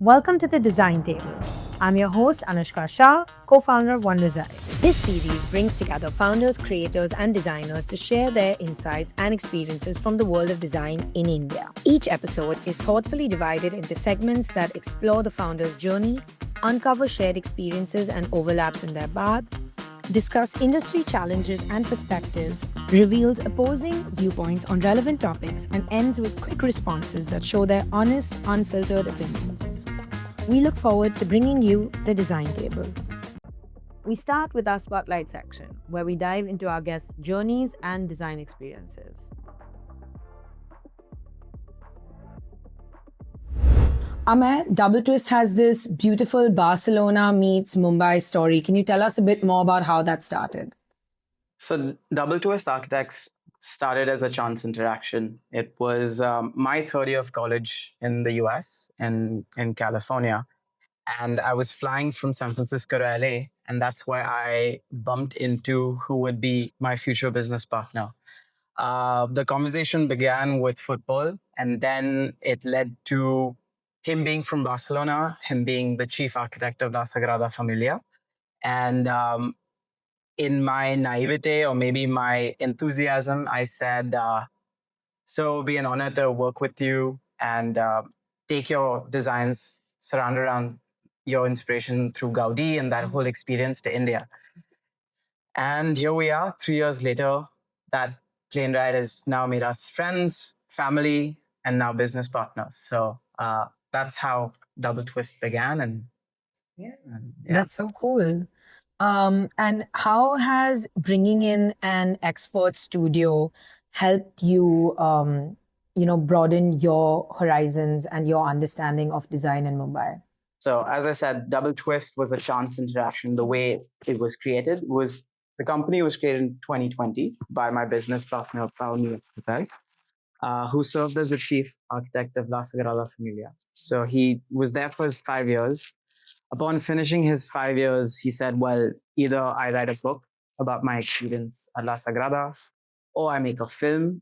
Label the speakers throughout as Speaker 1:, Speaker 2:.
Speaker 1: Welcome to the Design Table. I'm your host, Anushka Shah, co-founder of Reside. This series brings together founders, creators, and designers to share their insights and experiences from the world of design in India. Each episode is thoughtfully divided into segments that explore the founder's journey, uncover shared experiences and overlaps in their path, discuss industry challenges and perspectives, reveals opposing viewpoints on relevant topics, and ends with quick responses that show their honest, unfiltered opinions. We look forward to bringing you the Design Table. We start with our Spotlight section, where we dive into our guests' journeys and design experiences. Ameya, Double Twist has this beautiful Barcelona meets Mumbai story. Can you tell us a bit more about how that started?
Speaker 2: So, Double Twist Architects started as a chance interaction. It was my third year of college in the US and in California. And I was flying from San Francisco to LA. And that's where I bumped into who would be my future business partner. The conversation began with football, and then it led to him being from Barcelona, him being the chief architect of La Sagrada Familia. And in my naivete or maybe my enthusiasm, I said, so it'll be an honor to work with you and take your designs, surround around your inspiration through Gaudi and that whole experience to India. And here we are, 3 years later. That plane ride has now made us friends, family, and now business partners. So that's how Double Twist began. And yeah.
Speaker 1: That's so cool. And how has bringing in an expert studio helped you, broaden your horizons and your understanding of design in Mumbai?
Speaker 2: So as I said, Double Twist was a chance interaction. The way it was created was the company was created in 2020 by my business partner, Paul who served as the chief architect of La Sagrada Familia. So he was there for his 5 years. Upon finishing his 5 years, he said, well, either I write a book about my experience at La Sagrada, or I make a film,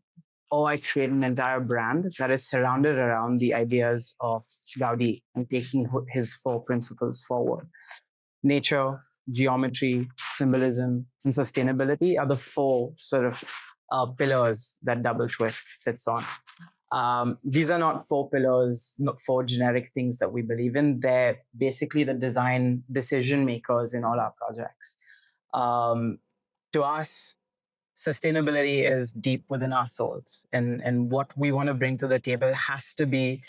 Speaker 2: or I create an entire brand that is surrounded around the ideas of Gaudi and taking his four principles forward. Nature, geometry, symbolism, and sustainability are the four sort of pillars that Double Twist sits on. These are not four pillars, not four generic things that we believe in. They're basically the design decision makers in all our projects. To us, sustainability is deep within our souls. And what we want to bring to the table has to be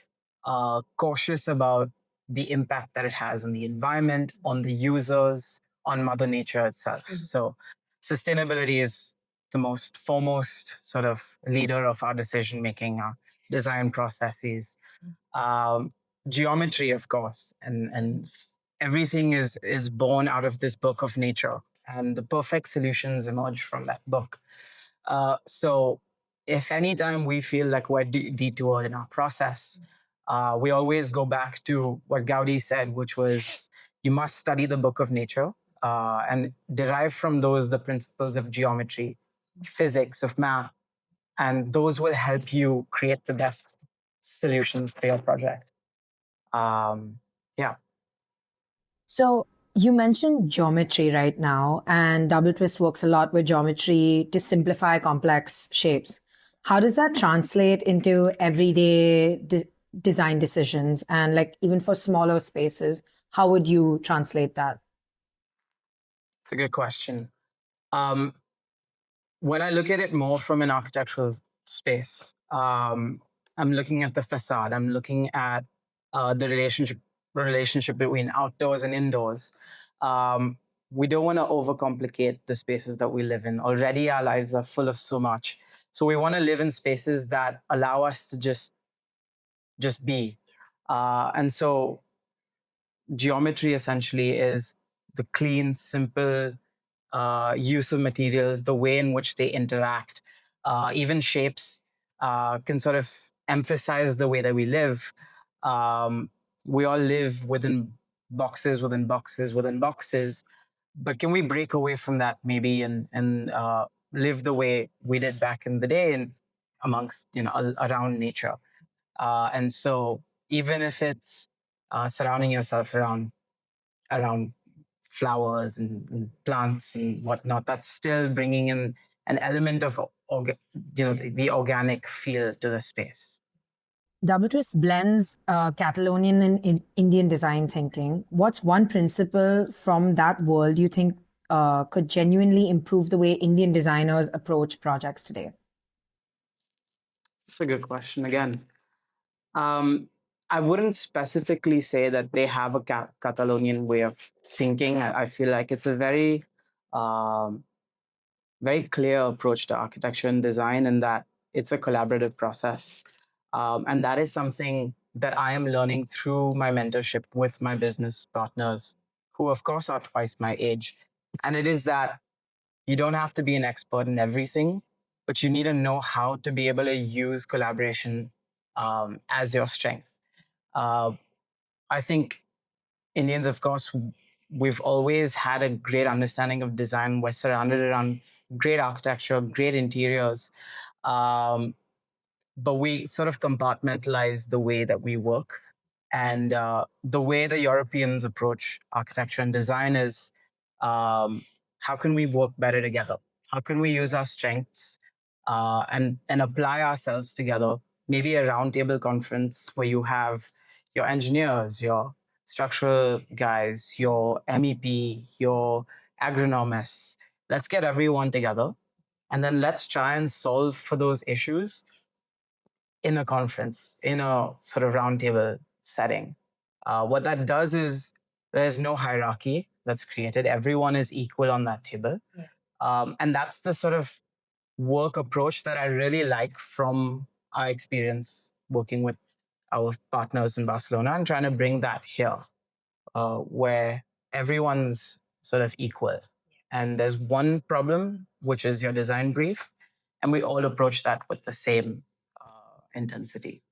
Speaker 2: cautious about the impact that it has on the environment, on the users, on Mother Nature itself. So sustainability is the most foremost sort of leader of our decision making, our design processes. Geometry, of course, and everything is born out of this book of nature, and the perfect solutions emerge from that book. So if anytime we feel like we're detoured in our process, we always go back to what Gaudi said, which was you must study the book of nature and derive from those the principles of geometry, physics, of math, and those will help you create the best solutions for your project. Yeah.
Speaker 1: So you mentioned geometry right now, and Double Twist works a lot with geometry to simplify complex shapes. How does that translate into everyday design decisions and like even for smaller spaces? How would you translate that?
Speaker 2: It's a good question. When I look at it more from an architectural space, I'm looking at the facade. I'm looking at the relationship between outdoors and indoors. We don't want to overcomplicate the spaces that we live in. Already, our lives are full of so much. So we want to live in spaces that allow us to just be. And so geometry essentially is the clean, simple use of materials, the way in which they interact, even shapes can sort of emphasize the way that we live. We all live within boxes, within boxes, within boxes. But can we break away from that maybe and live the way we did back in the day and amongst, around nature? And so even if it's surrounding yourself around flowers and plants and whatnot. That's still bringing in an element of the organic feel to the space.
Speaker 1: Double Twist blends Catalonian and Indian design thinking. What's one principle from that world you think could genuinely improve the way Indian designers approach projects today?
Speaker 2: That's a good question. Again, um, I wouldn't specifically say that they have a Catalonian way of thinking. I feel like it's a um, very clear approach to architecture and design, and that it's a collaborative process. And that is something that I am learning through my mentorship with my business partners, who, of course, are twice my age. And it is that you don't have to be an expert in everything, but you need to know how to be able to use collaboration as your strength. Uh, I think Indians, of course, we've always had a great understanding of design. We're surrounded around great architecture, great interiors. Um, but we sort of compartmentalize the way that we work. And the way the Europeans approach architecture and design is um, how can we work better together? How can we use our strengths and apply ourselves together? Maybe a roundtable conference where you have your engineers, your structural guys, your MEP, your agronomists. Let's get everyone together and then let's try and solve for those issues in a conference, in a sort of roundtable setting. What that does is there's no hierarchy that's created. Everyone is equal on that table. Yeah. And that's the sort of work approach that I really like from our experience working with our partners in Barcelona and trying to bring that here, where everyone's sort of equal. And there's one problem, which is your design brief. And we all approach that with the same intensity.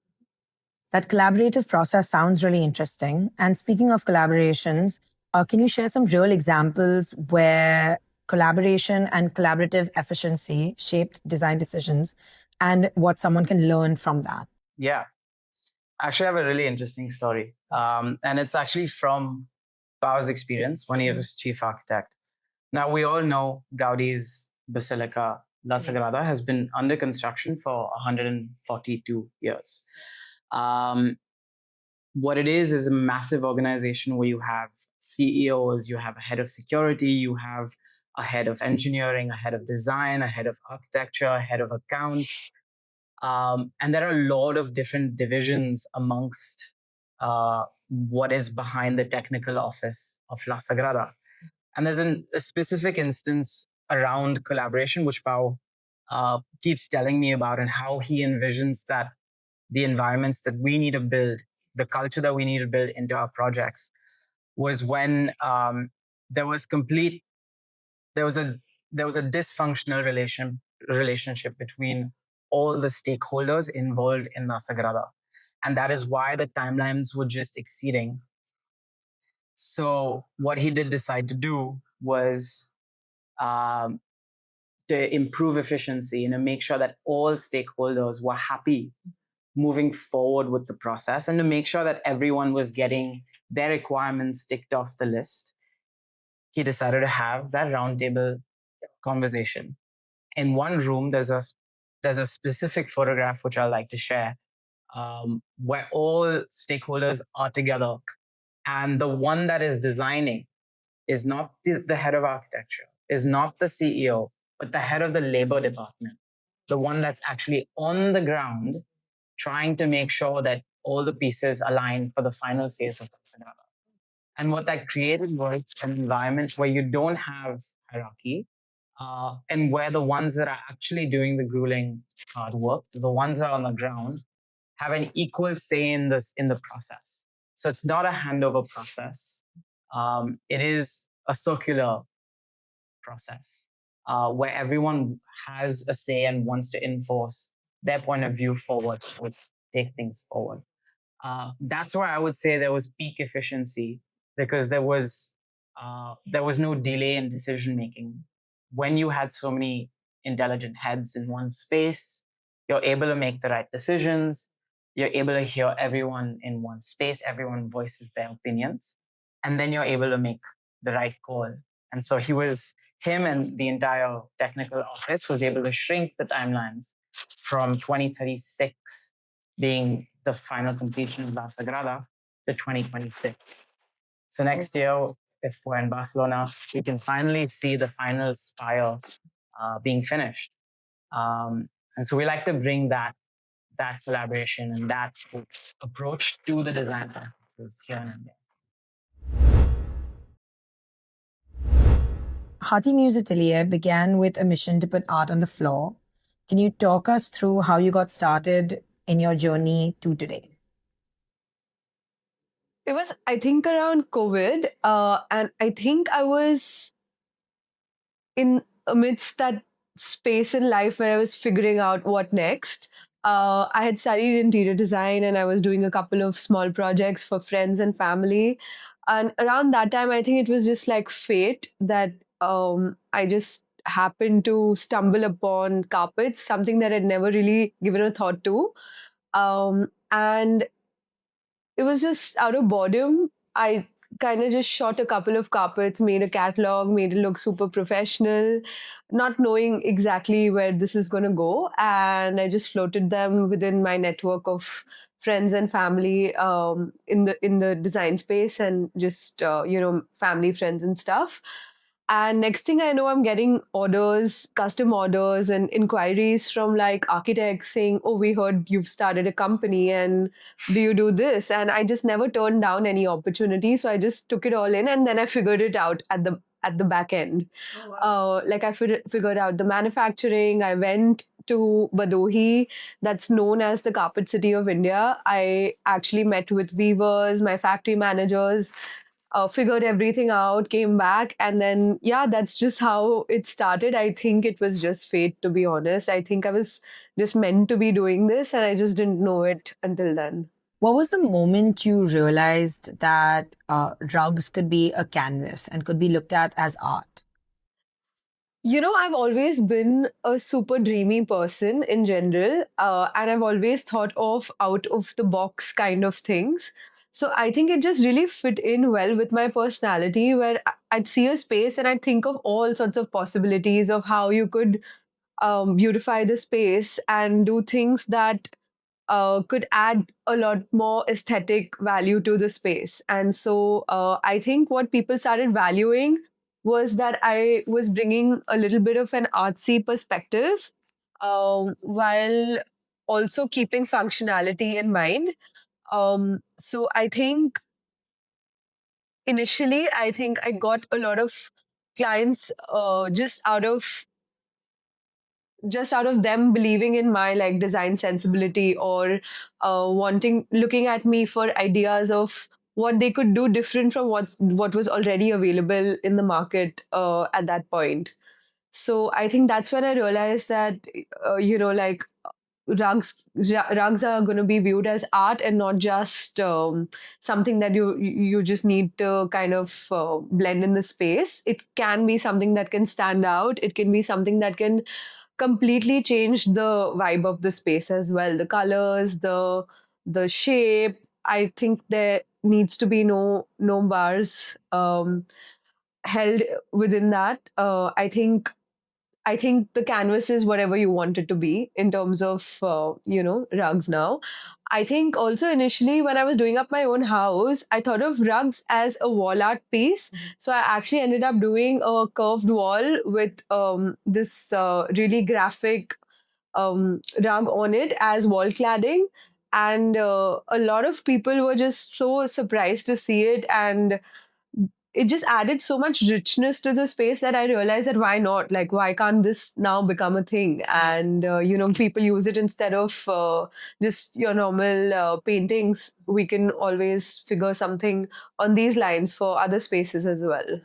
Speaker 1: That collaborative process sounds really interesting. And speaking of collaborations, can you share some real examples where collaboration and collaborative efficiency shaped design decisions and what someone can learn from that?
Speaker 2: Yeah. Actually, I have a really interesting story. And it's actually from Pao's experience when he was chief architect. Now, we all know Gaudi's Basilica La Sagrada has been under construction for 142 years. What it is a massive organization where you have CEOs, you have a head of security, you have a head of engineering, a head of design, a head of architecture, a head of accounts. And there are a lot of different divisions amongst what is behind the technical office of La Sagrada. And there's a specific instance around collaboration, which Pao keeps telling me about, and how he envisions that the environments that we need to build, the culture that we need to build into our projects, was when there was complete, there was a dysfunctional relationship between all the stakeholders involved in La Sagrada. And that is why the timelines were just exceeding. So what he did decide to do was um, to improve efficiency and to make sure that all stakeholders were happy moving forward with the process, and to make sure that everyone was getting their requirements ticked off the list. He decided to have that roundtable conversation. In one room, there's a specific photograph which I like to share, where all stakeholders are together, and the one that is designing is not the head of architecture, is not the CEO, but the head of the labor department, the one that's actually on the ground trying to make sure that all the pieces align for the final phase of the scenario. And what that created was an environment where you don't have hierarchy, and where the ones that are actually doing the grueling hard work, the ones that are on the ground, have an equal say in the process. So it's not a handover process. It is a circular process where everyone has a say and wants to enforce their point of view forward, would take things forward. That's why I would say there was peak efficiency, because there was no delay in decision making. When you had so many intelligent heads in one space, you're able to make the right decisions. you're able to hear everyone in one space, everyone voices their opinions, and then you're able to make the right call. And so him and the entire technical office was able to shrink the timelines from 2036 being the final completion of La Sagrada to 2026. So next year, if we're in Barcelona, we can finally see the final spire being finished. And so we like to bring that collaboration and that approach to the design practices here in India.
Speaker 1: Hearty Muse Atelier began with a mission to put art on the floor. Can you talk us through how you got started in your journey to today?
Speaker 3: It was, I think, around COVID. And I think I was in amidst that space in life where I was figuring out what next. I had studied interior design and I was doing a couple of small projects for friends and family. And around that time, I think it was just like fate that I just happened to stumble upon carpets, something that I'd never really given a thought to. And it was just out of boredom. I kind of just shot a couple of carpets, made a catalog, made it look super professional, not knowing exactly where this is going to go. And I just floated them within my network of friends and family in the design space, and just family, friends, and stuff. And next thing I know, I'm getting orders, custom orders, and inquiries from like architects saying, "Oh, we heard you've started a company, and do you do this?" And I just never turned down any opportunity, so I just took it all in, and then I figured it out at the back end. Oh, wow. Like I figured out the manufacturing. I went to Badohi, that's known as the carpet city of India. I actually met with weavers, my factory managers, figured everything out, came back, and then, yeah, that's just how it started. I think it was just fate, to be honest. I think I was just meant to be doing this, and I just didn't know it until then.
Speaker 1: What was the moment you realized that rugs could be a canvas and could be looked at as art?
Speaker 3: I've always been a super dreamy person in general, and I've always thought of out of the box kind of things. So I think it just really fit in well with my personality, where I'd see a space and I'd think of all sorts of possibilities of how you could beautify the space and do things that could add a lot more aesthetic value to the space. And so I think what people started valuing was that I was bringing a little bit of an artsy perspective, while also keeping functionality in mind. So I think initially, I think I got a lot of clients just out of them believing in my like design sensibility, or looking at me for ideas of what they could do different from what was already available in the market at that point. So I think that's when I realized that like rugs are going to be viewed as art, and not just something that you just need to kind of blend in the space. It can be something that can stand out. It can be something that can completely change the vibe of the space as well. The colors, the shape. I think there needs to be no bars held within that. I think the canvas is whatever you want it to be in terms of rugs now. I think also initially when I was doing up my own house, I thought of rugs as a wall art piece. So I actually ended up doing a curved wall with this really graphic rug on it as wall cladding. And a lot of people were just so surprised to see it. And it just added so much richness to the space that I realized that why not? Like, why can't this now become a thing? And, people use it instead of just your normal paintings. We can always figure something on these lines for other spaces as well.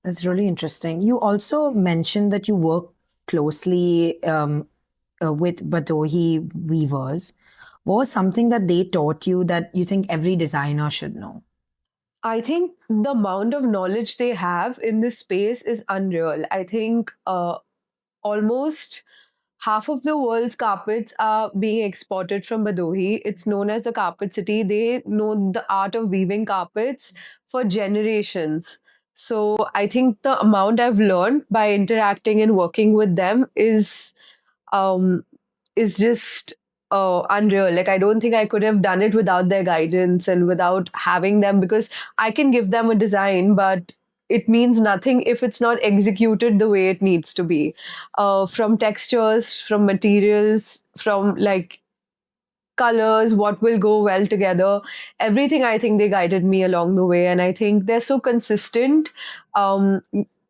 Speaker 1: That's really interesting. You also mentioned that you work closely with Badohi weavers. What was something that they taught you that you think every designer should know?
Speaker 3: I think the amount of knowledge they have in this space is unreal. I think almost half of the world's carpets are being exported from Bhadohi. It's known as the carpet city. They know the art of weaving carpets for generations. So I think the amount I've learned by interacting and working with them um, is just unreal. Like, I don't think I could have done it without their guidance and without having them, because I can give them a design, but it means nothing if it's not executed the way it needs to be. From textures, from materials, from like colors, what will go well together. Everything, I think they guided me along the way. And I think they're so consistent, um,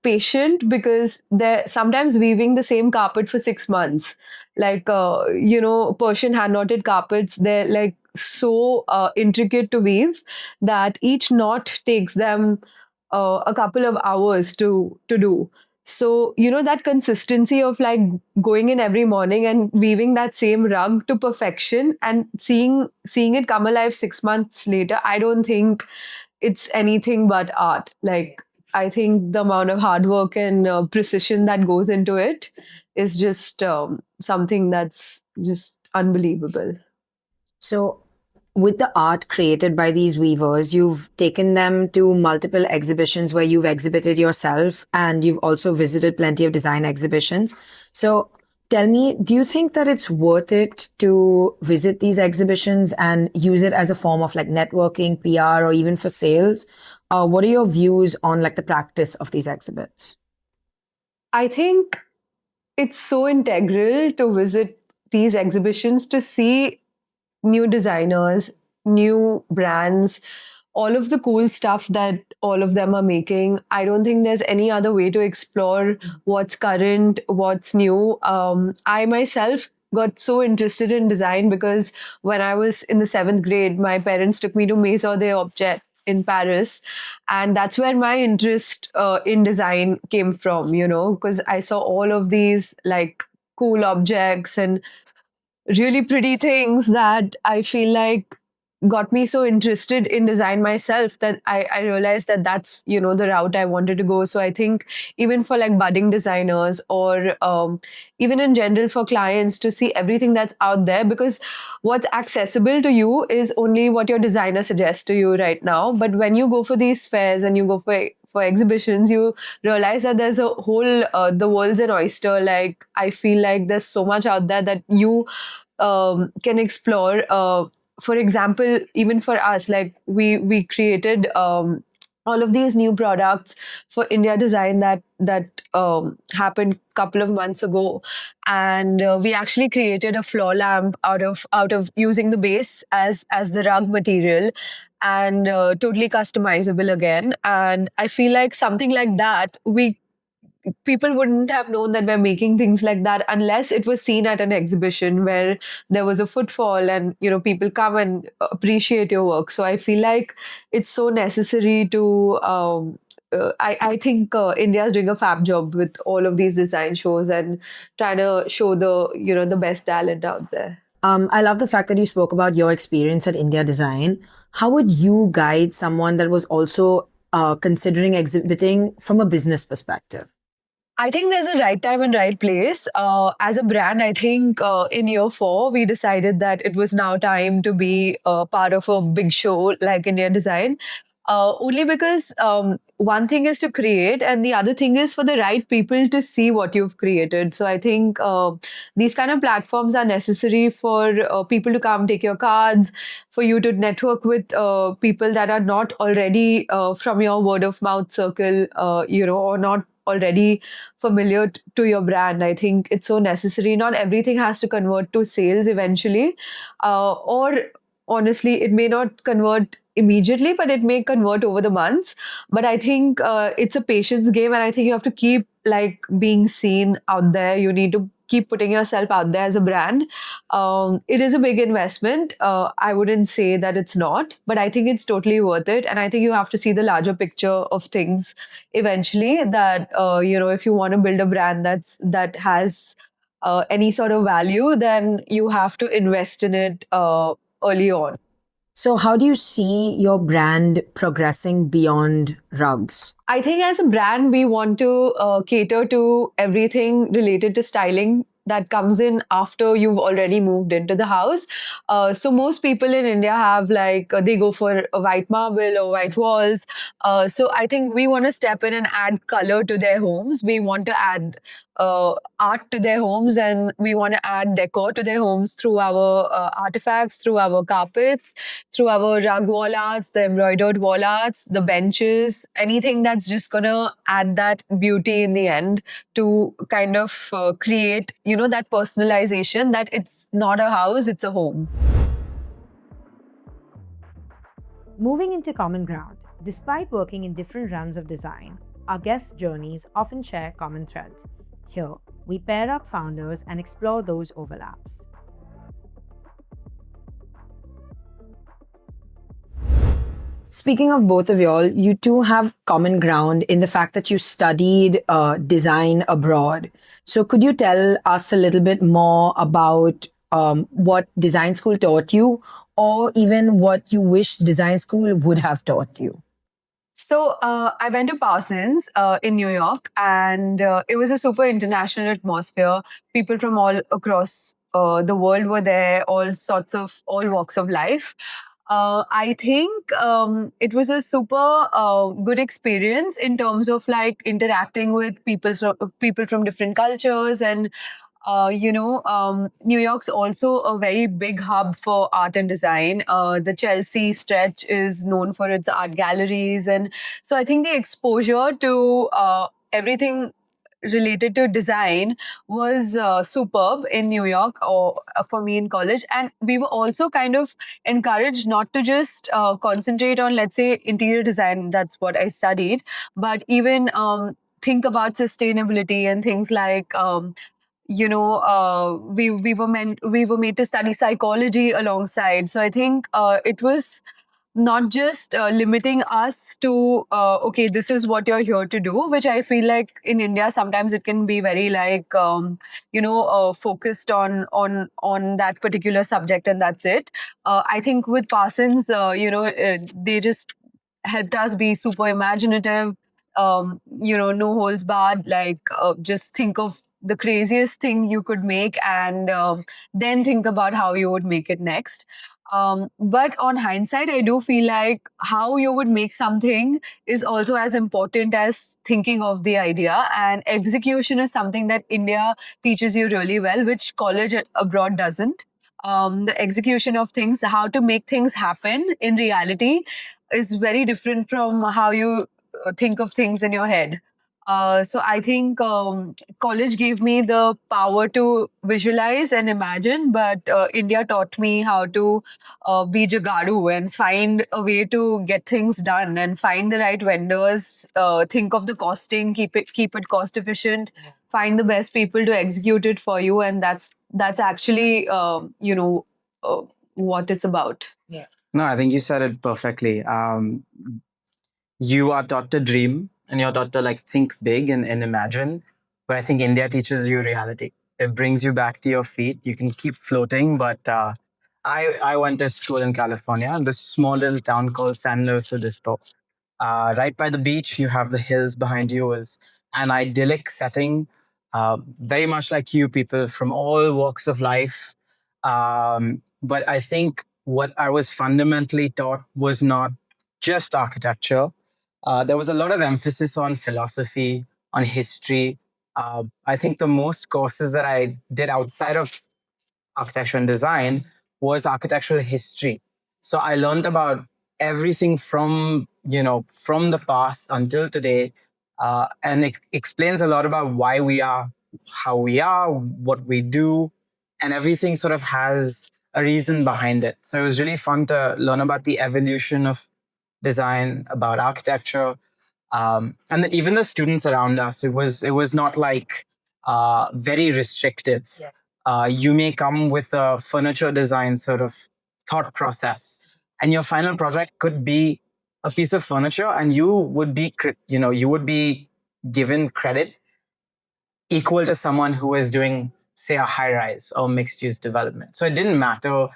Speaker 3: patient, because they're sometimes weaving the same carpet for 6 months. Like, Persian hand knotted carpets, they're like so intricate to weave that each knot takes them a couple of hours to do. So, that consistency of like going in every morning and weaving that same rug to perfection and seeing it come alive 6 months later, I don't think it's anything but art. Like, I think the amount of hard work and precision that goes into it is just something that's just unbelievable.
Speaker 1: So, with the art created by these weavers, you've taken them to multiple exhibitions where you've exhibited yourself, and you've also visited plenty of design exhibitions. So, tell me, do you think that it's worth it to visit these exhibitions and use it as a form of like networking, PR, or even for sales? What are your views on like the practice of these exhibits?
Speaker 3: I think it's so integral to visit these exhibitions to see new designers, new brands, all of the cool stuff that all of them are making. I don't think there's any other way to explore what's current, what's new. I myself got so interested in design because when I was in the 7th grade, my parents took me to Maison des Objets in Paris. And that's where my interest in design came from, because I saw all of these like cool objects and really pretty things that I feel like got me so interested in design myself that I realized that that's the route I wanted to go. So I think even for like budding designers or even in general for clients to see everything that's out there, because what's accessible to you is only what your designer suggests to you right now. But when you go for these fairs and you go for exhibitions, you realize that there's a whole the world's an oyster. Like, I feel like there's so much out there that you can explore. For example, even for us, like we created all of these new products for India Design that happened a couple of months ago, and we actually created a floor lamp out of using the base as the rug material, and totally customizable again. And I feel like something like that, we people wouldn't have known that we're making things like that unless it was seen at an exhibition where there was a footfall and people come and appreciate your work. So I feel like it's so necessary to I think India is doing a fab job with all of these design shows and trying to show the best talent out there.
Speaker 1: I love the fact that you spoke about your experience at India Design. How would you guide someone that was also considering exhibiting from a business perspective?
Speaker 3: I think there's a right time and right place. As a brand, I think in year 4, we decided that it was now time to be part of a big show like India Design. Only because one thing is to create, and the other thing is for the right people to see what you've created. So I think these kind of platforms are necessary for people to come take your cards, for you to network with people that are not already from your word of mouth circle, or not already familiar to your brand. I think it's so necessary. Not everything has to convert to sales eventually, or honestly, it may not convert immediately, but it may convert over the months. But I think it's a patience game, and I think you have to keep like being seen out there. You need to keep putting yourself out there as a brand. It is a big investment. I wouldn't say that it's not, but I think it's totally worth it. And I think you have to see the larger picture of things eventually. That if you want to build a brand that has any sort of value, then you have to invest in it early on.
Speaker 1: So, how do you see your brand progressing beyond rugs?
Speaker 3: I think as a brand, we want to cater to everything related to styling that comes in after you've already moved into the house. So most people in India have like they go for a white marble or white walls. So I think we want to step in and add color to their homes. We want to add art to their homes, and we want to add decor to their homes through our artifacts, through our carpets, through our rug wall arts, the embroidered wall arts, the benches, anything that's just gonna add that beauty in the end to kind of create, that personalization that it's not a house, it's a home.
Speaker 1: Moving into common ground, despite working in different realms of design, our guest journeys often share common threads. Here, we pair up founders and explore those overlaps. Speaking of both of y'all, you two have common ground in the fact that you studied design abroad. So could you tell us a little bit more about what design school taught you, or even what you wish design school would have taught you?
Speaker 3: So I went to Parsons in New York, and it was a super international atmosphere. People from all across the world were there, all walks of life. I think it was a super good experience in terms of like interacting with people from different cultures. And New York's also a very big hub for art and design. The Chelsea stretch is known for its art galleries. And so I think the exposure to everything related to design was superb in New York, or for me in college. And we were also kind of encouraged not to just concentrate on, let's say, interior design. That's what I studied, but even think about sustainability and things like we were made to study psychology alongside. So I think it was not just limiting us to okay, this is what you're here to do, which I feel like in India sometimes it can be very like focused on that particular subject, and that's it. I think with Parsons, they just helped us be super imaginative. No holds barred, like just think of the craziest thing you could make, and then think about how you would make it next. But on hindsight, I do feel like how you would make something is also as important as thinking of the idea. And execution is something that India teaches you really well, which college abroad doesn't. The execution of things, how to make things happen in reality, is very different from how you think of things in your head. So I think college gave me the power to visualize and imagine, but India taught me how to be jagadu and find a way to get things done and find the right vendors. Think of the costing, keep it cost efficient. Find the best people to execute it for you, and that's actually what it's about.
Speaker 2: No, I think you said it perfectly. You are taught to dream and you're taught to like think big and imagine. But I think India teaches you reality. It brings you back to your feet. You can keep floating, but I went to school in California, in this small little town called San Luis Obispo. Right by the beach, you have the hills behind you. Is an idyllic setting, very much like you, people from all walks of life. But I think what I was fundamentally taught was not just architecture. There was a lot of emphasis on philosophy, on history. I think the most courses that I did outside of architecture and design was architectural history. So I learned about everything from the past until today, and it explains a lot about why we are how we are, what we do, and everything sort of has a reason behind it. So it was really fun to learn about the evolution of design, about architecture, and then even the students around us. It was not like very restrictive. Yeah. You may come with a furniture design sort of thought process, and your final project could be a piece of furniture, and you would be given credit equal to someone who is doing, say, a high rise or mixed use development. So it didn't matter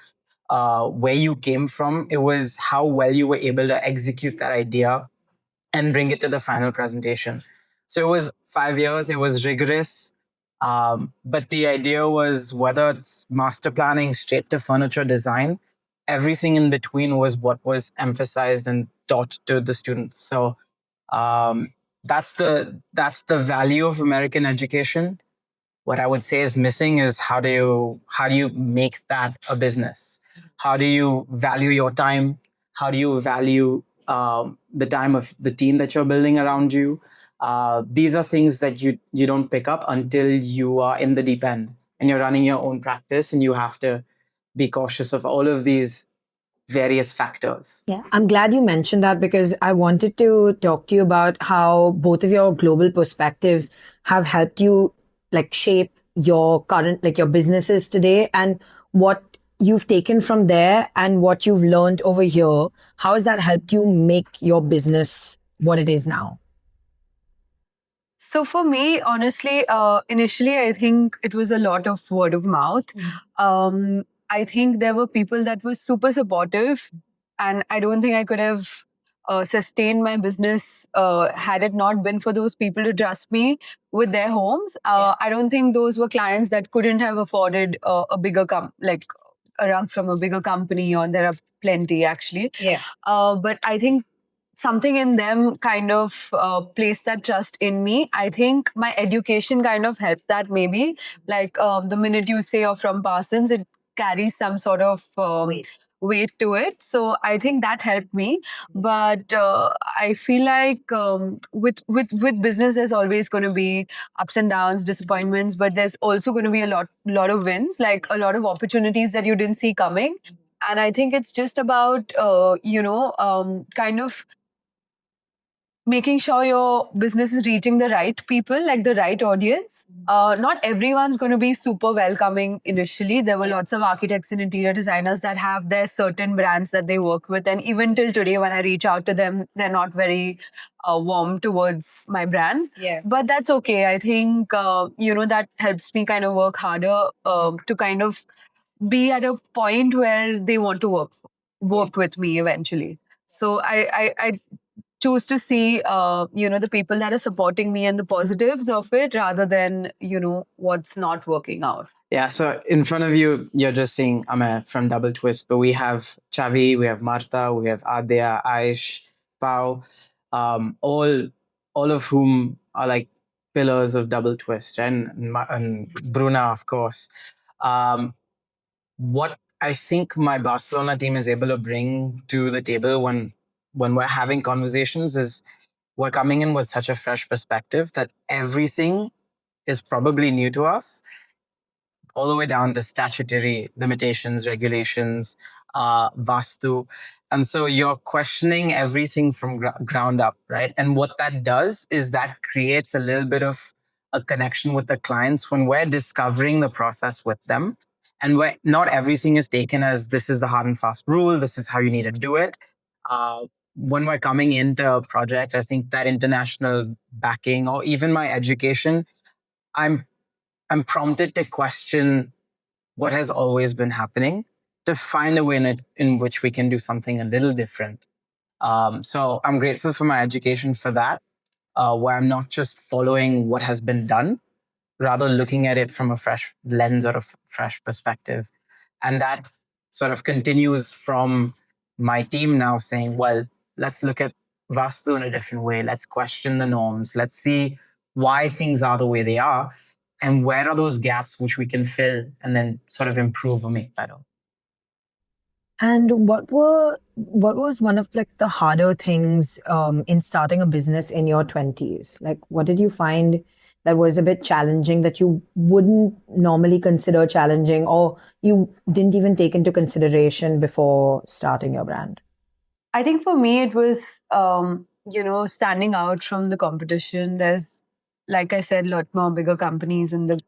Speaker 2: where you came from. It was how well you were able to execute that idea and bring it to the final presentation. So it was 5 years. It was rigorous. But the idea was whether it's master planning straight to furniture design, everything in between was what was emphasized and taught to the students. So that's the value of American education. What I would say is missing is how do you make that a business? How do you value your time? How do you value the time of the team that you're building around you? These are things that you don't pick up until you are in the deep end and you're running your own practice, and you have to be cautious of all of these various factors.
Speaker 1: Yeah, I'm glad you mentioned that because I wanted to talk to you about how both of your global perspectives have helped you like shape your current, like your businesses today, and what you've taken from there and what you've learned over here. How has that helped you make your business what it is now?
Speaker 3: So for me, honestly, initially I think it was a lot of word of mouth. I think there were people that were super supportive, and I don't think I could have sustained my business had it not been for those people to trust me with their homes. I don't think those were clients that couldn't have afforded a bigger like a rug from a bigger company, or there are plenty actually.
Speaker 1: Yeah.
Speaker 3: But I think something in them kind of placed that trust in me. I think my education kind of helped that maybe. Like the minute you say you're from Parsons, it carries some sort of weight to it. So I think that helped me. But I feel like with business, there's always going to be ups and downs, disappointments, but there's also going to be a lot of wins, like a lot of opportunities that you didn't see coming. And I think it's just about kind of making sure your business is reaching the right people, like the right audience. Not everyone's going to be super welcoming initially. There were lots of architects and interior designers that have their certain brands that they work with. And even till today, when I reach out to them, they're not very warm towards my brand.
Speaker 1: Yeah.
Speaker 3: But that's okay. I think, that helps me kind of work harder to kind of be at a point where they want to work with me eventually. So I choose to see the people that are supporting me and the positives of it, rather than what's not working out.
Speaker 2: Yeah, so in front of you, you're just seeing Ameya from Double Twist, but we have Chavi, we have Martha, we have Adya, Aish, Pau, all of whom are like pillars of Double Twist, and Bruna, of course. Um, what I think my Barcelona team is able to bring to the table when we're having conversations is we're coming in with such a fresh perspective that everything is probably new to us, all the way down to statutory limitations, regulations, vastu. And so you're questioning everything from ground up, right? And what that does is that creates a little bit of a connection with the clients when we're discovering the process with them. And where not everything is taken as this is the hard and fast rule, this is how you need to do it. When we're coming into a project, I think that international backing or even my education, I'm I'm prompted to question what has always been happening, to find a way in which we can do something a little different. So I'm grateful for my education for that, where I'm not just following what has been done, rather looking at it from a fresh lens or a fresh perspective. And that sort of continues from my team now saying, well, let's look at Vastu in a different way. Let's question the norms. Let's see why things are the way they are, and where are those gaps which we can fill and then sort of improve or make better.
Speaker 1: And what was one of like the harder things in starting a business in your 20s? Like what did you find that was a bit challenging that you wouldn't normally consider challenging, or you didn't even take into consideration before starting your brand?
Speaker 3: I think for me, it was, standing out from the competition. There's, like I said, a lot more bigger companies in a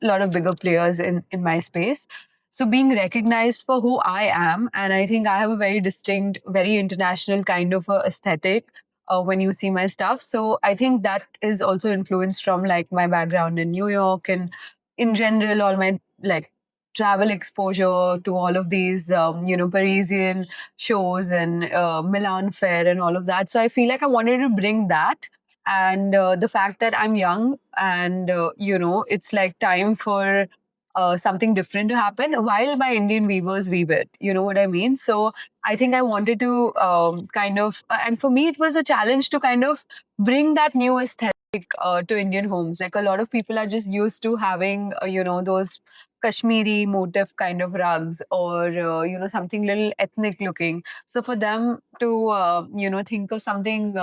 Speaker 3: lot of bigger players in my space. So being recognized for who I am, and I think I have a very distinct, very international kind of a aesthetic when you see my stuff. So I think that is also influenced from like my background in New York, and in general, all my like travel exposure to all of these, Parisian shows and Milan Fair and all of that. So I feel like I wanted to bring that And the fact that I'm young and, it's like time for something different to happen while my Indian weavers weave it. You know what I mean? So I think I wanted to kind of, and for me, it was a challenge to kind of bring that new aesthetic to Indian homes. Like a lot of people are just used to having, those Kashmiri motif kind of rugs or, something little ethnic looking. So for them to, think of something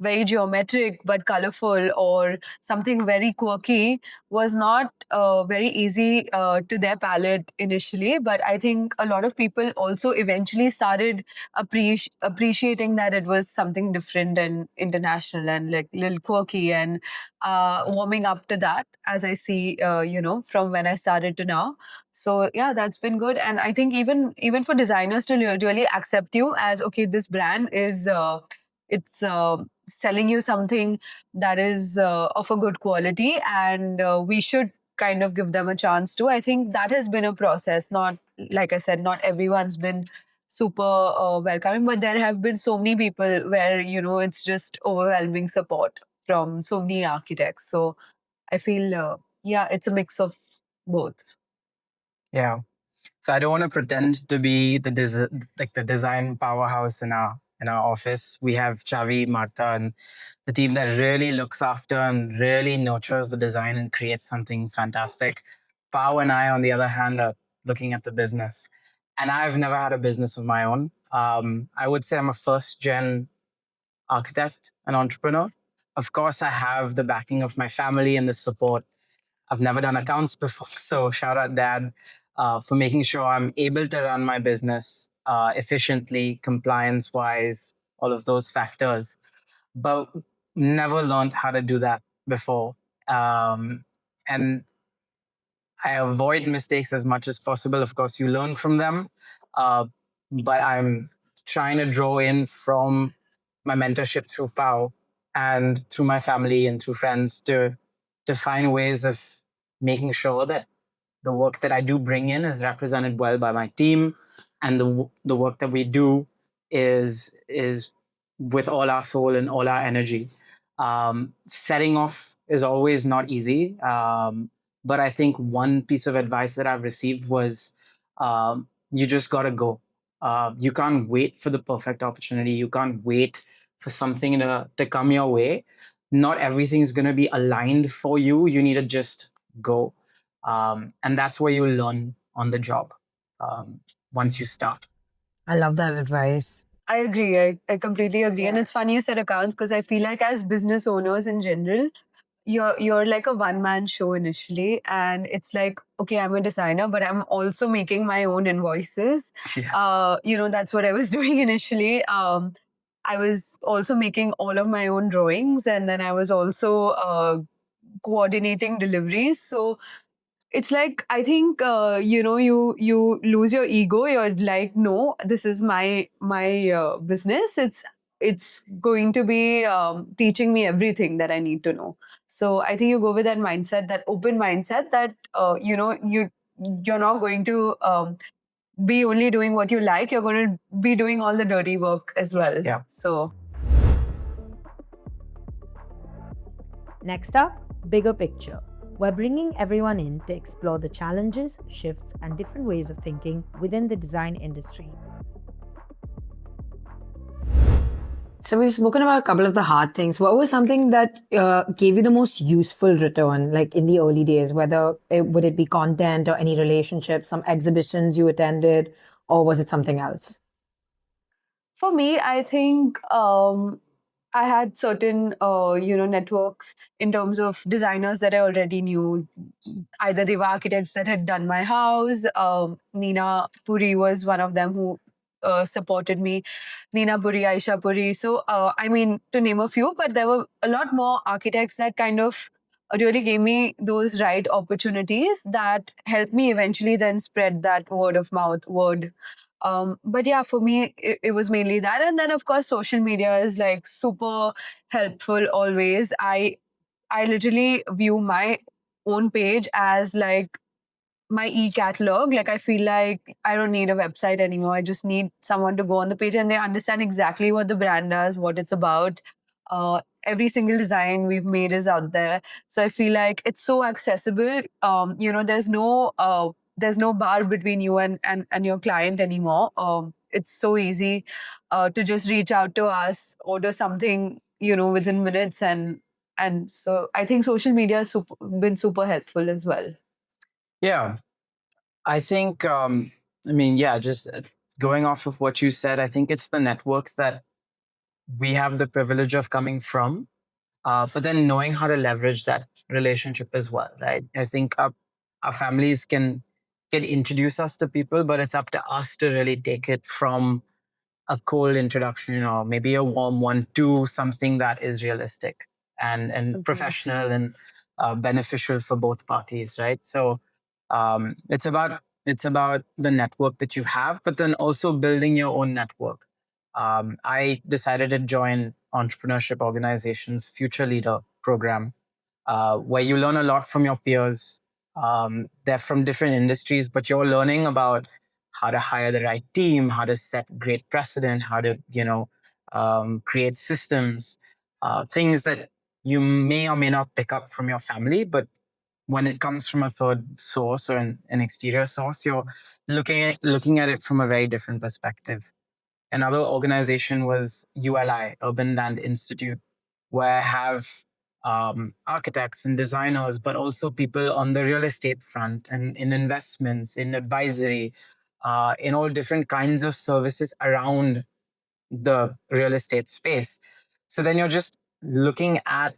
Speaker 3: very geometric but colorful or something very quirky was not very easy to their palate initially. But I think a lot of people also eventually started appreciating that it was something different and international and like little quirky and warming up to that as I see, from when I started to now. So yeah, that's been good. And I think even for designers to really accept you as, okay, this brand is it's selling you something that is of a good quality, and we should kind of give them a chance too. I think that has been a process. Not, like I said, not everyone's been super welcoming, but there have been so many people where, it's just overwhelming support from so many architects. So I feel, yeah, it's a mix of both.
Speaker 2: Yeah. So I don't want to pretend to be the design powerhouse in our office. We have Chavi, Martha, and the team that really looks after and really nurtures the design and creates something fantastic. Pao and I, on the other hand, are looking at the business. And I've never had a business of my own. I would say I'm a first gen architect and entrepreneur. Of course, I have the backing of my family and the support. I've never done accounts before, so shout out dad for making sure I'm able to run my business efficiently, compliance wise, all of those factors. But never learned how to do that before. And I avoid mistakes as much as possible. Of course, you learn from them, uh, but I'm trying to draw in from my mentorship through POW and through my family and through friends to find ways of making sure that the work that I do bring in is represented well by my team, and the work that we do is with all our soul and all our energy. Setting off is always not easy, but I think one piece of advice that I've received was you just got to go. You can't wait for the perfect opportunity. You can't wait for something to come your way. Not everything is going to be aligned for you. You need to just go. And that's where you learn on the job once you start.
Speaker 1: I love that advice.
Speaker 3: I agree. I completely agree. And it's funny you said accounts because I feel like as business owners in general, you're like a one-man show initially. And it's like, okay, I'm a designer, but I'm also making my own invoices.
Speaker 2: Yeah.
Speaker 3: That's what I was doing initially. I was also making all of my own drawings, and then I was also coordinating deliveries. So it's like, I think, you lose your ego. You're like, no, this is my business. It's going to be teaching me everything that I need to know. So I think you go with that mindset, that open mindset, that you're not going to be only doing what you like. You're going to be doing all the dirty work as well.
Speaker 2: Yeah.
Speaker 3: So
Speaker 1: Next up, bigger picture. We're bringing everyone in to explore the challenges, shifts, and different ways of thinking within the design industry. So we've spoken about a couple of the hard things. What was something that gave you the most useful return, like in the early days? Would it be content or any relationships, some exhibitions you attended, or was it something else?
Speaker 3: for me, I think I had certain, networks in terms of designers that I already knew. Either they were architects that had done my house. Nina Puri was one of them who supported me. Nina Puri, Aisha Puri. So, I mean, to name a few, but there were a lot more architects that kind of really gave me those right opportunities that helped me eventually then spread that word of mouth word. But yeah, for me, it was mainly that. And then, of course, social media is like super helpful always. I literally view my own page as like my e-catalog. Like, I feel like I don't need a website anymore. I just need someone to go on the page and they understand exactly what the brand does, what it's about. every single design we've made is out there. So I feel like it's so accessible. There's no bar between you and your client anymore. It's so easy to just reach out to us, order something, within minutes, and so I think social media has been super helpful as well.
Speaker 2: Yeah, I think, just going off of what you said, I think it's the network that we have the privilege of coming from, but then knowing how to leverage that relationship as well, right? I think our families can introduce us to people, but it's up to us to really take it from a cold introduction or maybe a warm one to something that is realistic and professional and beneficial for both parties, right? So it's about the network that you have, but then also building your own network. I decided to join entrepreneurship organization's Future Leader program, where you learn a lot from your peers. They're from different industries, but you're learning about how to hire the right team, how to set great precedent, how to create systems, things that you may or may not pick up from your family, but when it comes from a third source or an exterior source, you're looking at it from a very different perspective. Another organization was ULI, Urban Land Institute, where I have architects and designers, but also people on the real estate front and in investments, in advisory, in all different kinds of services around the real estate space. So then you're just looking at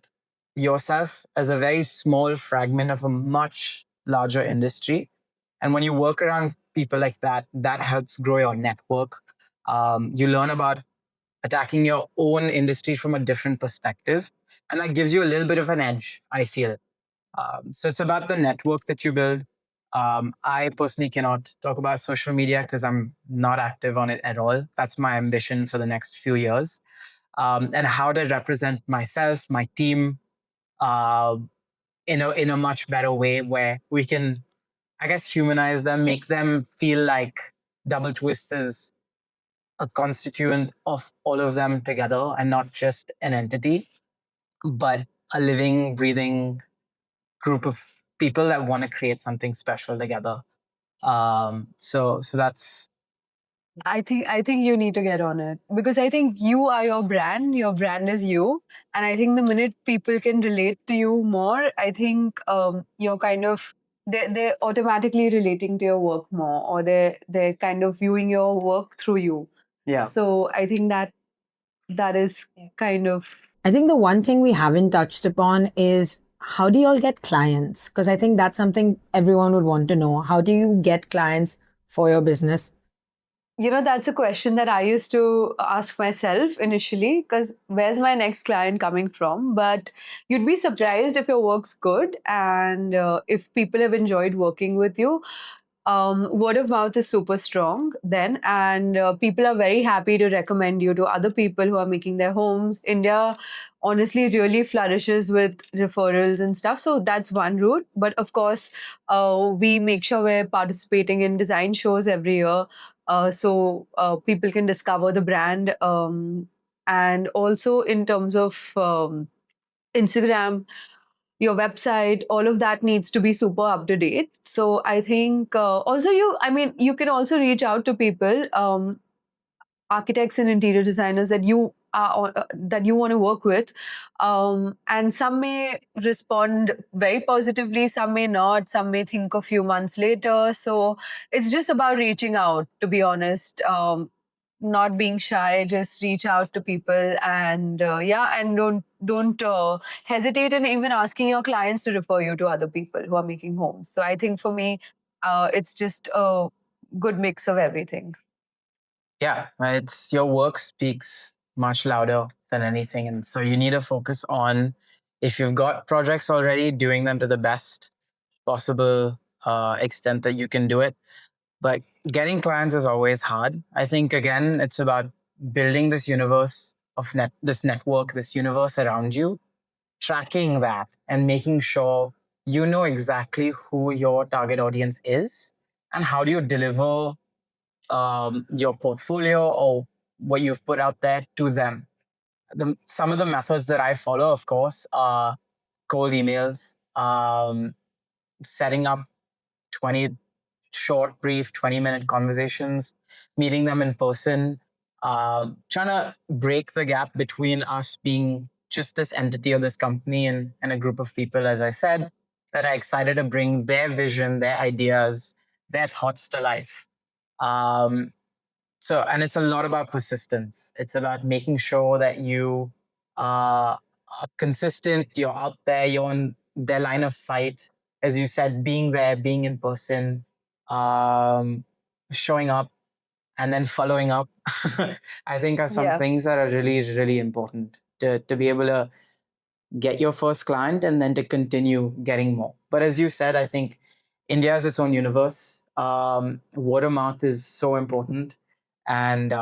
Speaker 2: yourself as a very small fragment of a much larger industry. And when you work around people like that, that helps grow your network. You learn about attacking your own industry from a different perspective. And that gives you a little bit of an edge, I feel. So it's about the network that you build. I personally cannot talk about social media because I'm not active on it at all. That's my ambition for the next few years. And how to represent myself, my team, uh, in a much better way where we can, I guess, humanize them, make them feel like Double Twist is a constituent of all of them together and not just an entity, but a living, breathing group of people that want to create something special together. So that's
Speaker 3: I think you need to get on it because I think you are your brand. Your brand is you, and I think the minute people can relate to you more, I think you're kind of they're automatically relating to your work more, or they're kind of viewing your work through you.
Speaker 2: yeah.
Speaker 3: So I think that is kind of
Speaker 1: I think the one thing we haven't touched upon is how do you all get clients? Because I think that's something everyone would want to know. How do you get clients for your business?
Speaker 3: That's a question that I used to ask myself initially because where's my next client coming from? But you'd be surprised if your work's good and if people have enjoyed working with you. Word of mouth is super strong then, and people are very happy to recommend you to other people who are making their homes. India honestly really flourishes with referrals and stuff, so that's one route. But of course, we make sure we're participating in design shows every year, so people can discover the brand. And also in terms of Instagram, your website, all of that needs to be super up to date. So I think also you can also reach out to people, architects and interior designers that you want to work with, and some may respond very positively, some may not, some may think a few months later. So it's just about reaching out, to be honest. Not being shy, just reach out to people, and and don't hesitate in even asking your clients to refer you to other people who are making homes. So I think for me, it's just a good mix of everything.
Speaker 2: Yeah, it's your work speaks much louder than anything. And so you need to focus on, if you've got projects already, doing them to the best possible extent that you can do it. But getting clients is always hard. I think, again, it's about building this universe of this network, this universe around you, tracking that and making sure you know exactly who your target audience is and how do you deliver your portfolio or what you've put out there to them. some of the methods that I follow, of course, are cold emails, setting up 20 short, brief, 20-minute conversations, meeting them in person, trying to break the gap between us being just this entity or this company and a group of people, as I said, that are excited to bring their vision, their ideas, their thoughts to life. Um, and it's a lot about persistence. It's about making sure that you are consistent, you're out there, you're on their line of sight. As you said, being there, being in person, um, showing up, and then following up. I think are some
Speaker 3: Yeah.
Speaker 2: things that are really, really important to be able to get your first client and then to continue getting more. But as you said, I think India is its own universe. Word of mouth is so important, and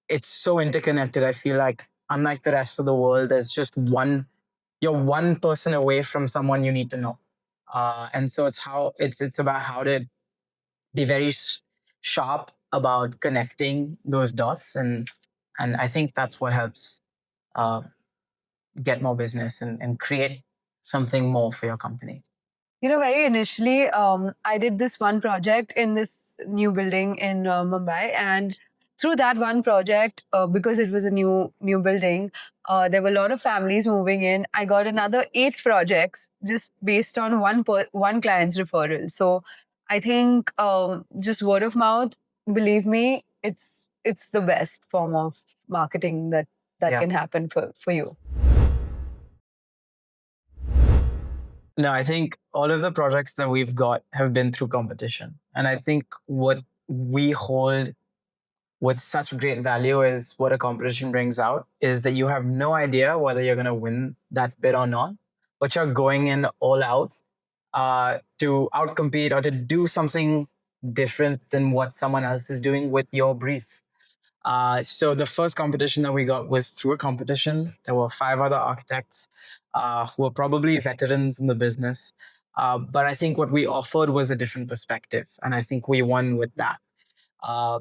Speaker 2: it's so interconnected. I feel like unlike the rest of the world, there's just you're one person away from someone you need to know, and so it's about how to be very sharp about connecting those dots, and I think that's what helps uh, get more business and create something more for your company.
Speaker 3: Very initially, I did this one project in this new building in Mumbai, and through that one project, because it was a new building, there were a lot of families moving in. I got another 8 projects just based on one client's referral. So I think just word of mouth. Believe me, it's the best form of marketing that
Speaker 2: Yeah.
Speaker 3: can happen for you.
Speaker 2: No, I think all of the projects that we've got have been through competition. And I think what we hold with such great value is what a competition brings out is that you have no idea whether you're going to win that bid or not, but you're going in all out to outcompete or to do something different than what someone else is doing with your brief. So the first competition that we got was through a competition. There were 5 other architects who were probably veterans in the business. But I think what we offered was a different perspective. And I think we won with that. Uh,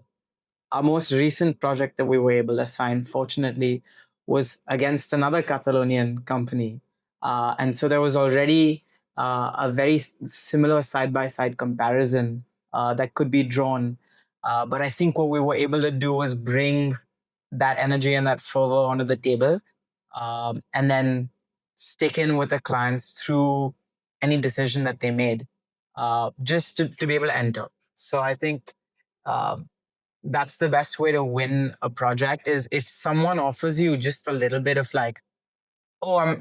Speaker 2: our most recent project that we were able to sign, fortunately, was against another Catalonian company. And so there was already a very similar side by side comparison that could be drawn. But I think what we were able to do was bring that energy and that fervor onto the table, and then stick in with the clients through any decision that they made, just to be able to enter. So I think um, that's the best way to win a project is if someone offers you just a little bit of like, oh,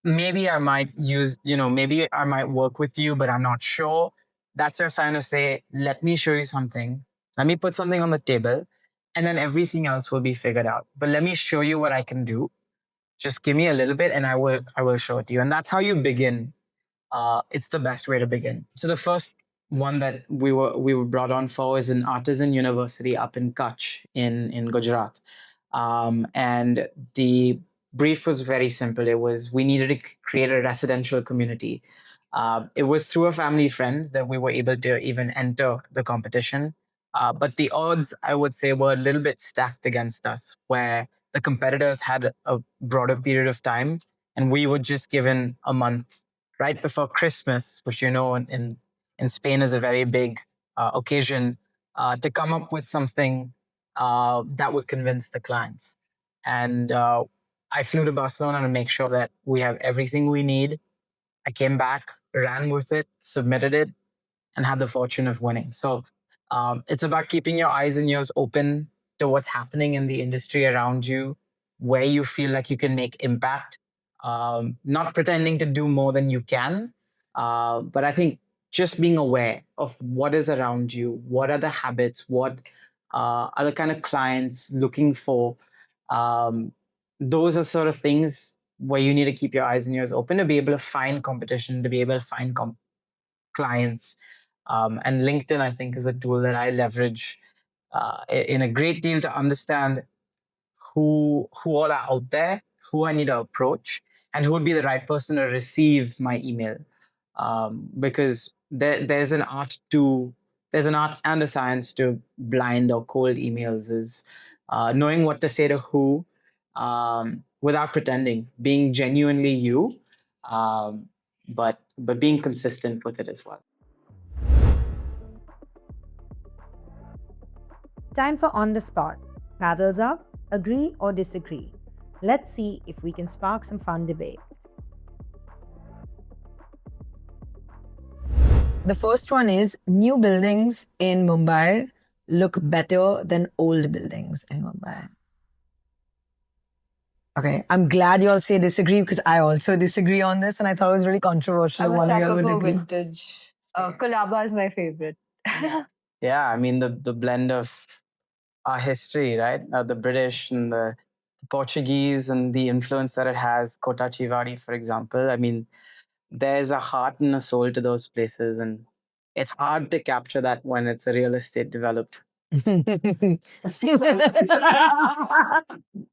Speaker 2: maybe I might maybe I might work with you, but I'm not sure. That's your sign to say, let me show you something. Let me put something on the table, and then everything else will be figured out. But let me show you what I can do. Just give me a little bit, and I will show it to you. And that's how you begin. It's the best way to begin. So the first one that we were brought on for is an artisan university up in Kutch in Gujarat, and the brief was very simple. It was we needed to create a residential community. It was through a family friend that we were able to even enter the competition. But the odds, I would say, were a little bit stacked against us, where the competitors had a broader period of time, and we were just given a month right before Christmas, which in Spain is a very big occasion, to come up with something that would convince the clients. And I flew to Barcelona to make sure that we have everything we need. I came back, ran with it, submitted it, and had the fortune of winning. So it's about keeping your eyes and ears open to what's happening in the industry around you, where you feel like you can make impact, not pretending to do more than you can. But I think just being aware of what is around you, what are the habits, what are the kind of clients looking for. Um, those are sort of things where you need to keep your eyes and ears open to be able to find competition, to be able to find clients. And LinkedIn, I think, is a tool that I leverage in a great deal to understand who all are out there, who I need to approach, and who would be the right person to receive my email. Because there's an art and a science to blind or cold emails. Is knowing what to say to who, without pretending, being genuinely you, but being consistent with it as well.
Speaker 1: Time for on the spot. Paddles up, agree or disagree. Let's see if we can spark some fun debate. The first one is new buildings in Mumbai look better than old buildings in Mumbai. Okay, I'm glad you all say disagree because I also disagree on this and I thought it was really controversial.
Speaker 3: I'm a
Speaker 1: One of you
Speaker 3: sucker
Speaker 1: all would
Speaker 3: for
Speaker 1: agree.
Speaker 3: vintage. Colaba is my favorite.
Speaker 2: Yeah, I mean the blend of our history, right? The British and the Portuguese and the influence that it has. Kota Chivadi, for example. I mean, there's a heart and a soul to those places, and it's hard to capture that when it's a real estate developed.
Speaker 3: I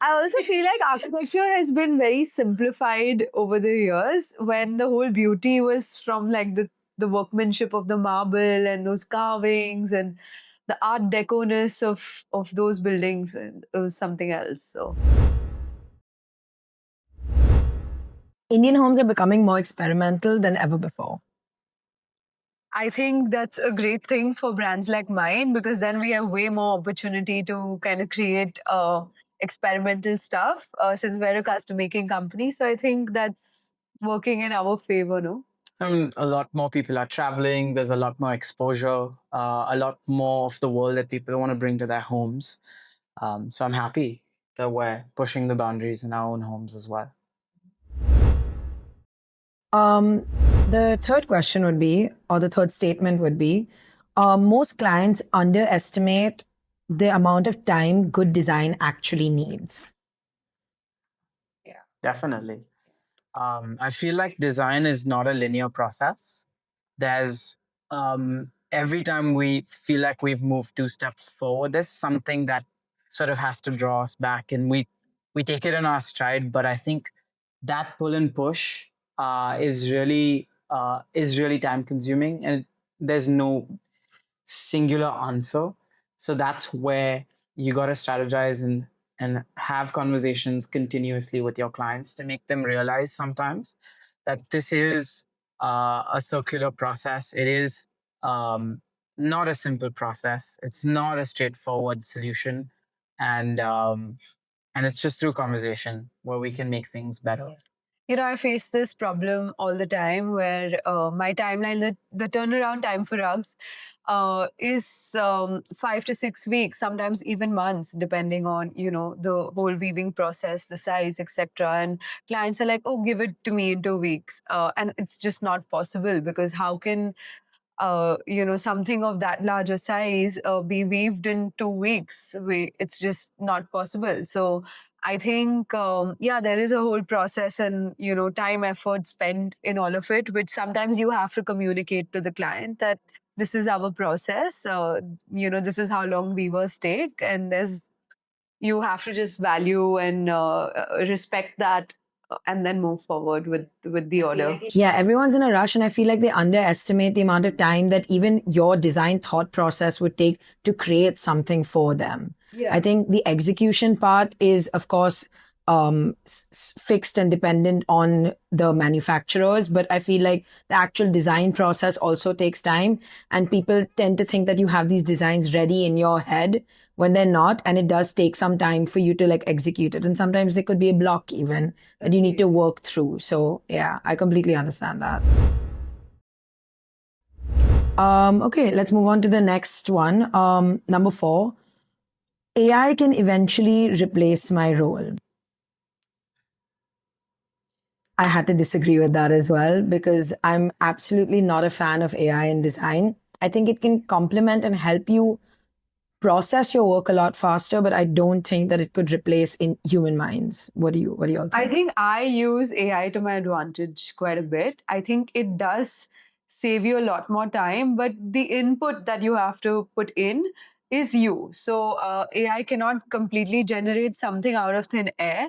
Speaker 3: also feel like architecture has been very simplified over the years when the whole beauty was from like the workmanship of the marble and those carvings and the art deco-ness of those buildings, and it was something else. So
Speaker 1: Indian homes are becoming more experimental than ever before.
Speaker 3: I think that's a great thing for brands like mine because then we have way more opportunity to kind of create experimental stuff since we're a custom making company. So I think that's working in our favor, no?
Speaker 2: I mean, a lot more people are traveling. There's a lot more exposure, a lot more of the world that people want to bring to their homes. So I'm happy that we're pushing the boundaries in our own homes as well.
Speaker 1: The third question would be, or the third statement would be, most clients underestimate the amount of time good design actually needs.
Speaker 2: Definitely. I feel like design is not a linear process. There's every time we feel like we've moved 2 steps forward, there's something that sort of has to draw us back, and we take it in our stride. But I think that pull and push is really time consuming, and there's no singular answer. So that's where you got to strategize and have conversations continuously with your clients to make them realize sometimes that this is a circular process. It is not a simple process. It's not a straightforward solution, and it's just through conversation where we can make things better.
Speaker 3: You know, I face this problem all the time where my timeline, the turnaround time for rugs is 5 to 6 weeks, sometimes even months, depending on, you know, the whole weaving process, the size, etc. And clients are like, oh, give it to me in 2 weeks. And it's just not possible because how can you know, something of that larger size be weaved in 2 weeks? It's just not possible. So I think, yeah, there is a whole process and, you know, time, effort spent in all of it, which sometimes you have to communicate to the client that this is our process. You know, this is how long weavers take, and you have to just value and respect that, and then move forward with the order.
Speaker 1: Yeah, everyone's in a rush, and I feel like they underestimate the amount of time that even your design thought process would take to create something for them. I think the execution part is, of course, fixed and dependent on the manufacturers, but I feel like the actual design process also takes time, and people tend to think that you have these designs ready in your head when they're not, and it does take some time for you to like execute it, and sometimes there could be a block even that you need to work through. So yeah, I completely understand that. Okay, let's move on to the next one. Number 4, AI can eventually replace my role. I had to disagree with that as well because I'm absolutely not a fan of AI in design. I think it can complement and help you process your work a lot faster, but I don't think that it could replace in human minds. What do you all think?
Speaker 3: I think I use AI to my advantage quite a bit. I think it does save you a lot more time, but the input that you have to put in is you. So AI cannot completely generate something out of thin air.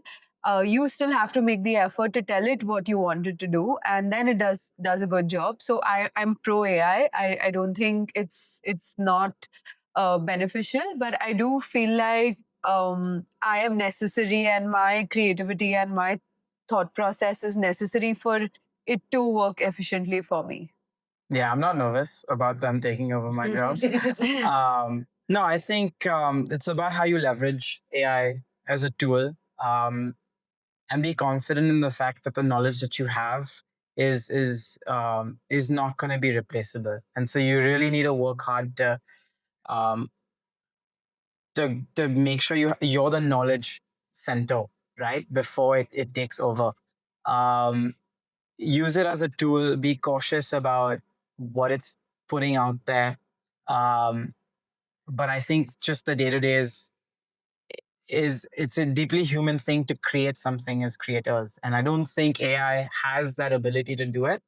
Speaker 3: You still have to make the effort to tell it what you want it to do, and then it does a good job. So I'm pro AI. I don't think it's not beneficial, but I do feel like I am necessary and my creativity and my thought process is necessary for it to work efficiently for me.
Speaker 2: Yeah, I'm not nervous about them taking over my job. No, I think it's about how you leverage AI as a tool, and be confident in the fact that the knowledge that you have is not going to be replaceable. And so you really need to work hard um, to make sure you're the knowledge center, right, before it takes over. Um, Use it as a tool. Be cautious about what it's putting out there. Um, but I think just the day to day is it's a deeply human thing to create something as creators, and I don't think AI has that ability to do it.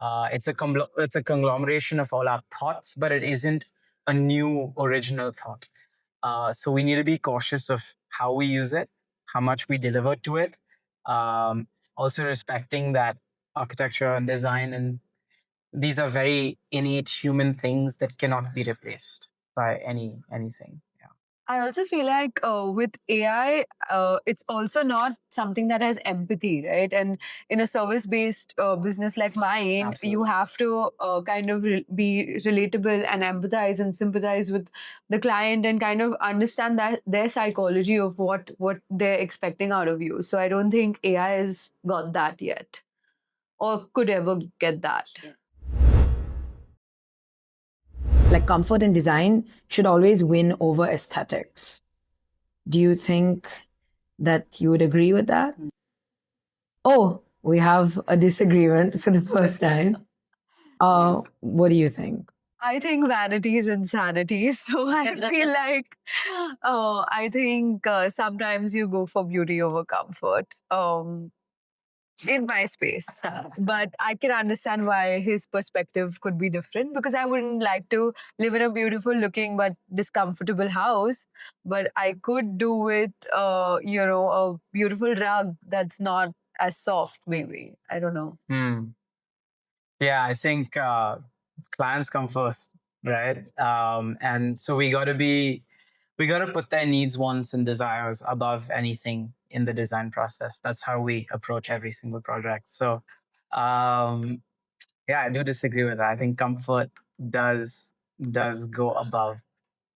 Speaker 2: It's a conglomeration of all our thoughts, but it isn't a new original thought. So we need to be cautious of how we use it, how much we deliver to it. Also respecting that architecture and design, and these are very innate human things that cannot be replaced by anything. Yeah.
Speaker 3: I also feel like with AI, it's also not something that has empathy, right? And in a service-based business like mine, you
Speaker 2: Absolutely.
Speaker 3: have to kind of be relatable and empathize and sympathize with the client and kind of understand that their psychology of what they're expecting out of you. So I don't think AI has got that yet, or could ever get that.
Speaker 1: Like comfort and design should always win over aesthetics. Do you think that you would agree with that? Oh, we have a disagreement for the first time. What do you think?
Speaker 3: I think vanity is insanity. So I feel like, I think sometimes you go for beauty over comfort. In my space. But I can understand why his perspective could be different, because I wouldn't like to live in a beautiful looking but discomfortable house. But I could do with, a beautiful rug that's not as soft, maybe. I don't know.
Speaker 2: Yeah, I think clients come first, right? And so we got to put their needs, wants, and desires above anything in the design process. That's how we approach every single project. So, um, yeah, I do disagree with that. I think comfort does go above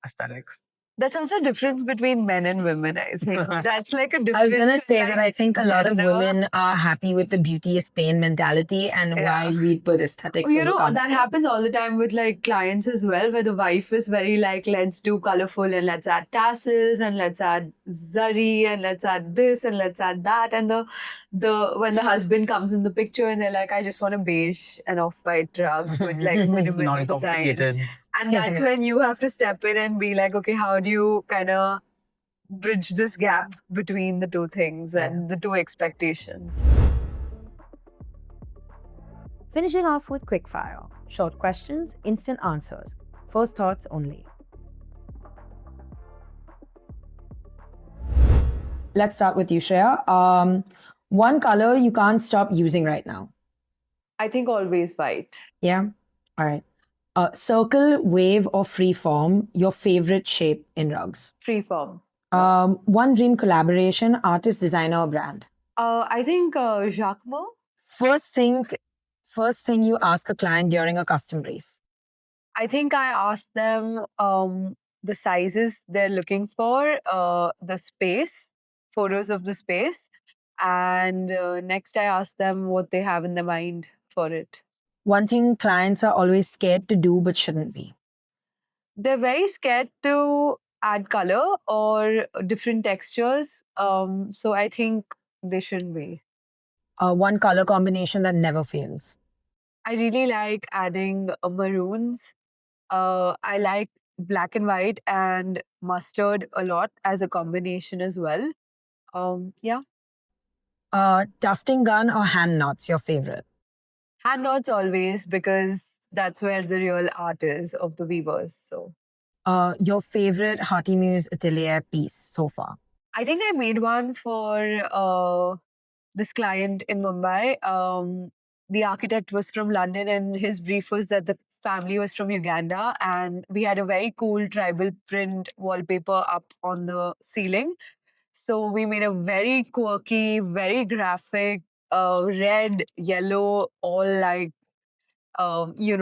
Speaker 2: aesthetics.
Speaker 3: That's also a difference between men and women, I think. That's like a difference.
Speaker 1: I was gonna
Speaker 3: in,
Speaker 1: say that I think a lot of
Speaker 3: gender.
Speaker 1: women are happy with the beauty is pain mentality, and why
Speaker 3: Yeah.
Speaker 1: we put aesthetics
Speaker 3: You
Speaker 1: over
Speaker 3: know,
Speaker 1: comfort.
Speaker 3: that happens all the time with like clients as well, where the wife is very like, let's do colorful and let's add tassels and let's add zari and let's add this and let's add that. And the when the husband comes in the picture and they're like, I just want a beige and off-white rug with like minimal design.
Speaker 2: Non-complicated.
Speaker 3: And that's when you have to step in and be like, okay, how do you kind of bridge this gap between the two things and the two expectations?
Speaker 1: Finishing off with quickfire. Short questions, instant answers. First thoughts only. Let's start with you, Shreya. One color you can't stop using right now.
Speaker 3: I think always white.
Speaker 1: Yeah? All right. Circle, wave, or free form, your favorite shape in rugs.
Speaker 3: Free form.
Speaker 1: One dream collaboration, artist, designer, or brand.
Speaker 3: I think Jacquemus.
Speaker 1: First thing you ask a client during a custom brief.
Speaker 3: I think I asked them the sizes they're looking for, the space, photos of the space, and next I asked them what they have in their mind for it.
Speaker 1: One thing clients are always scared to do but shouldn't be.
Speaker 3: They're very scared to add color or different textures. So I think they shouldn't be.
Speaker 1: One color combination that never fails.
Speaker 3: I really like adding maroons. I like black and white and mustard a lot as a combination as well. Yeah.
Speaker 1: Tufting gun or hand knots, your favorite?
Speaker 3: Hand knots always, because that's where the real art is of the weavers. So
Speaker 1: Your favorite Hearty Muse Atelier piece so far?
Speaker 3: I think I made one for this client in Mumbai. The architect was from London and his brief was that the family was from Uganda, and we had a very cool tribal print wallpaper up on the ceiling. So we made a very quirky, very graphic, red, yellow, all like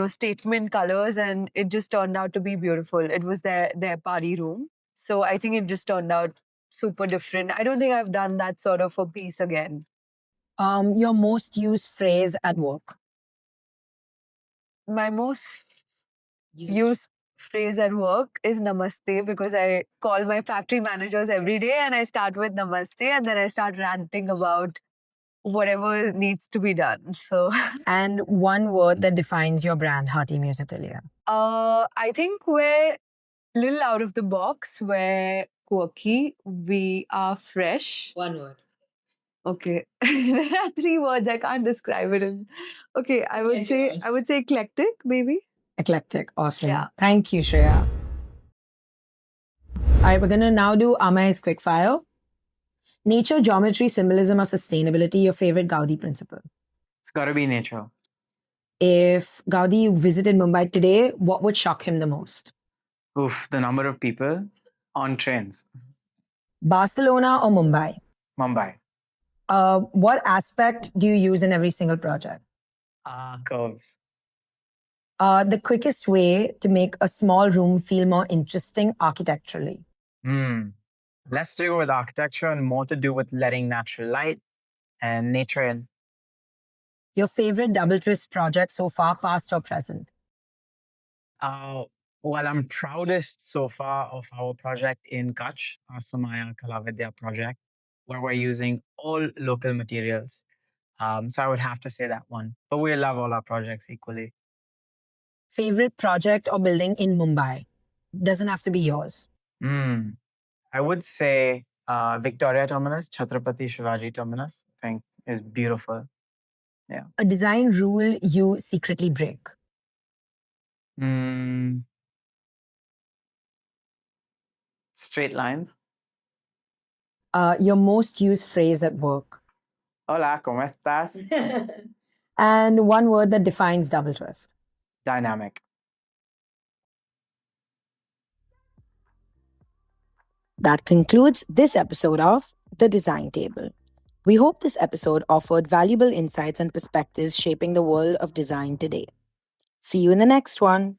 Speaker 3: statement colors, and it just turned out to be beautiful. It was their party room, so I think it just turned out super different. I don't think I've done that sort of a piece again.
Speaker 1: Your most used phrase at work.
Speaker 3: My most used phrase at work is namaste, because I call my factory managers every day and I start with namaste and then I start ranting about whatever needs to be done. So
Speaker 1: And one word that defines your brand, Hearty Muse Atelier.
Speaker 3: I think we're a little out of the box. We're quirky. We are fresh.
Speaker 1: One word.
Speaker 3: Okay. There are three words. I can't describe it in. Okay, I would say eclectic, maybe.
Speaker 1: Eclectic. Awesome.
Speaker 3: Yeah.
Speaker 1: Thank you, Shreya. All right, we're going to now do Ameya's Quickfire. Nature, geometry, symbolism, or sustainability, your favorite Gaudi principle.
Speaker 2: It's got to be nature.
Speaker 1: If Gaudi visited Mumbai today, what would shock him the most?
Speaker 2: Oof, the number of people on trains.
Speaker 1: Barcelona or Mumbai?
Speaker 2: Mumbai.
Speaker 1: What aspect do you use in every single project?
Speaker 2: Curves.
Speaker 1: The quickest way to make a small room feel more interesting architecturally.
Speaker 2: Less to do with architecture and more to do with letting natural light and nature in.
Speaker 1: Your favorite double twist project so far, past or present?
Speaker 2: Well, I'm proudest so far of our project in Kutch, our Somaya Kalavidya project, where we're using all local materials. So I would have to say that one. But we love all our projects equally.
Speaker 1: Favorite project or building in Mumbai? Doesn't have to be yours.
Speaker 2: I would say Victoria Terminus, Chhatrapati Shivaji Terminus, I think is beautiful. Yeah.
Speaker 1: A design rule you secretly break.
Speaker 2: Straight lines.
Speaker 1: Your most used phrase at work.
Speaker 2: Hola, ¿cómo estás?
Speaker 1: And one word that defines double twist.
Speaker 2: Dynamic.
Speaker 1: That concludes this episode of The Design Table. We hope this episode offered valuable insights and perspectives shaping the world of design today. See you in the next one.